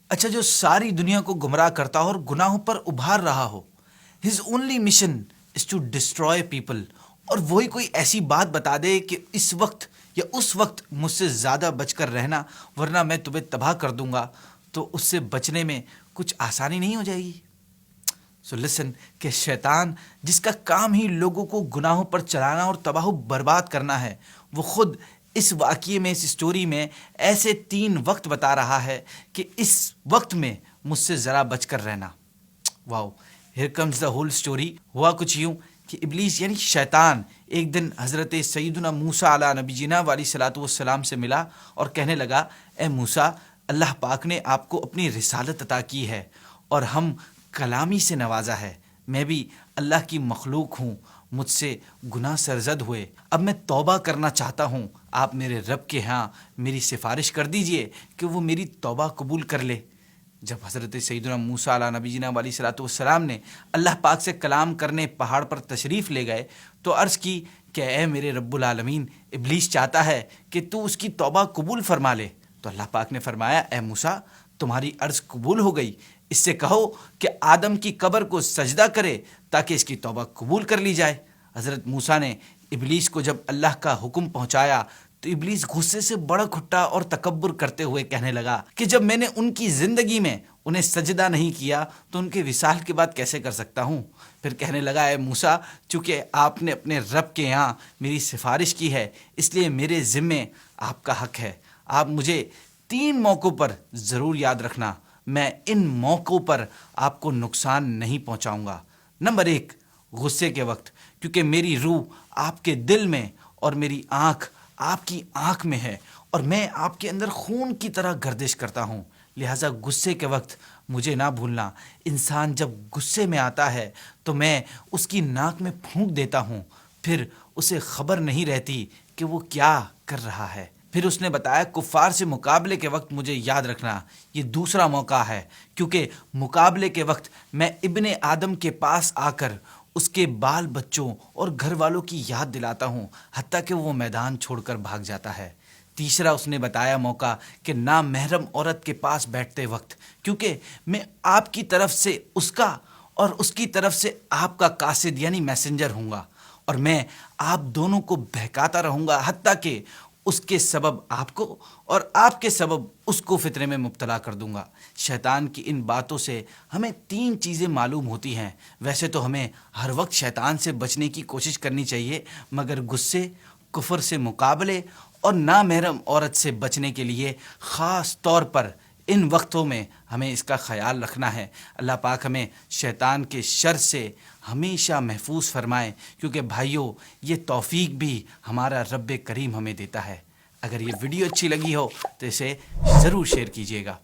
اچھا، جو ساری دنیا کو گمراہ کرتا ہو اور گناہوں پر ابھار رہا ہو، his only mission is to destroy people, اور وہی کوئی ایسی بات بتا دے کہ اس وقت یا اس وقت مجھ سے زیادہ بچ کر رہنا ورنہ میں تمہیں تباہ کر دوں گا، تو اس سے بچنے میں کچھ آسانی نہیں ہو جائے گی؟ سو لسن، کہ شیطان جس کا کام ہی لوگوں کو گناہوں پر چلانا اور تباہ و برباد کرنا ہے، وہ خود اس واقعے میں، اس سٹوری میں ایسے 3 وقت بتا رہا ہے کہ اس وقت میں مجھ سے ذرا بچ کر رہنا۔ Wow, here comes the whole story. ہوا کچھ یوں کہ ابلیس یعنی شیطان ایک دن حضرت سیدنا موسیٰ علیہ نبی جینا والی صلاۃ والسلام سے ملا اور کہنے لگا، اے موسیٰ، اللہ پاک نے آپ کو اپنی رسالت عطا کی ہے اور ہم کلامی سے نوازا ہے، میں بھی اللہ کی مخلوق ہوں، مجھ سے گناہ سرزد ہوئے، اب میں توبہ کرنا چاہتا ہوں، آپ میرے رب کے ہاں میری سفارش کر دیجئے کہ وہ میری توبہ قبول کر لے۔ جب حضرت سیدنا موسیٰ علیہ نبی جینا والی صلاۃ والسلام نے اللہ پاک سے کلام کرنے پہاڑ پر تشریف لے گئے تو عرض کی کہ اے میرے رب العالمین، ابلیس چاہتا ہے کہ تو اس کی توبہ قبول فرما لے۔ تو اللہ پاک نے فرمایا، اے موسیٰ، تمہاری عرض قبول ہو گئی، اس سے کہو کہ آدم کی قبر کو سجدہ کرے تاکہ اس کی توبہ قبول کر لی جائے۔ حضرت موسیٰ نے ابلیس کو جب اللہ کا حکم پہنچایا تو ابلیس غصے سے بڑک اٹھا اور تکبر کرتے ہوئے کہنے لگا کہ جب میں نے ان کی زندگی میں انہیں سجدہ نہیں کیا تو ان کے وصال کے بعد کیسے کر سکتا ہوں؟ پھر کہنے لگا، اے موسیٰ، چونکہ آپ نے اپنے رب کے یہاں میری سفارش کی ہے اس لیے میرے ذمے آپ کا حق ہے، آپ مجھے 3 موقعوں پر ضرور یاد رکھنا، میں ان موقعوں پر آپ کو نقصان نہیں پہنچاؤں گا۔ نمبر 1، غصے کے وقت، کیونکہ میری روح آپ کے دل میں اور میری آنکھ آپ کی آنکھ میں ہے اور میں آپ کے اندر خون کی طرح گردش کرتا ہوں، لہٰذا غصے کے وقت مجھے نہ بھولنا۔ انسان جب غصے میں آتا ہے تو میں اس کی ناک میں پھونک دیتا ہوں، پھر اسے خبر نہیں رہتی کہ وہ کیا کر رہا ہے۔ پھر اس نے بتایا، کفار سے مقابلے کے وقت مجھے یاد رکھنا، یہ دوسرا موقع ہے، کیونکہ مقابلے کے وقت میں ابن آدم کے پاس آ کر اس کے بال بچوں اور گھر والوں کی یاد دلاتا ہوں، حتیٰ کہ وہ میدان چھوڑ کر بھاگ جاتا ہے۔ تیسرا اس نے بتایا موقع کہ نامحرم عورت کے پاس بیٹھتے وقت، کیونکہ میں آپ کی طرف سے اس کا اور اس کی طرف سے آپ کا قاصد یعنی میسنجر ہوں گا، اور میں آپ دونوں کو بہکاتا رہوں گا، حتیٰ کہ اس کے سبب آپ کو اور آپ کے سبب اس کو فتنے میں مبتلا کر دوں گا۔ شیطان کی ان باتوں سے ہمیں 3 چیزیں معلوم ہوتی ہیں۔ ویسے تو ہمیں ہر وقت شیطان سے بچنے کی کوشش کرنی چاہیے، مگر غصے، کفر سے مقابلے اور نامحرم عورت سے بچنے کے لیے خاص طور پر ان وقتوں میں ہمیں اس کا خیال رکھنا ہے۔ اللہ پاک ہمیں شیطان کے شر سے ہمیشہ محفوظ فرمائے، کیونکہ بھائیوں، یہ توفیق بھی ہمارا رب کریم ہمیں دیتا ہے۔ اگر یہ ویڈیو اچھی لگی ہو تو اسے ضرور شیئر کیجیے گا۔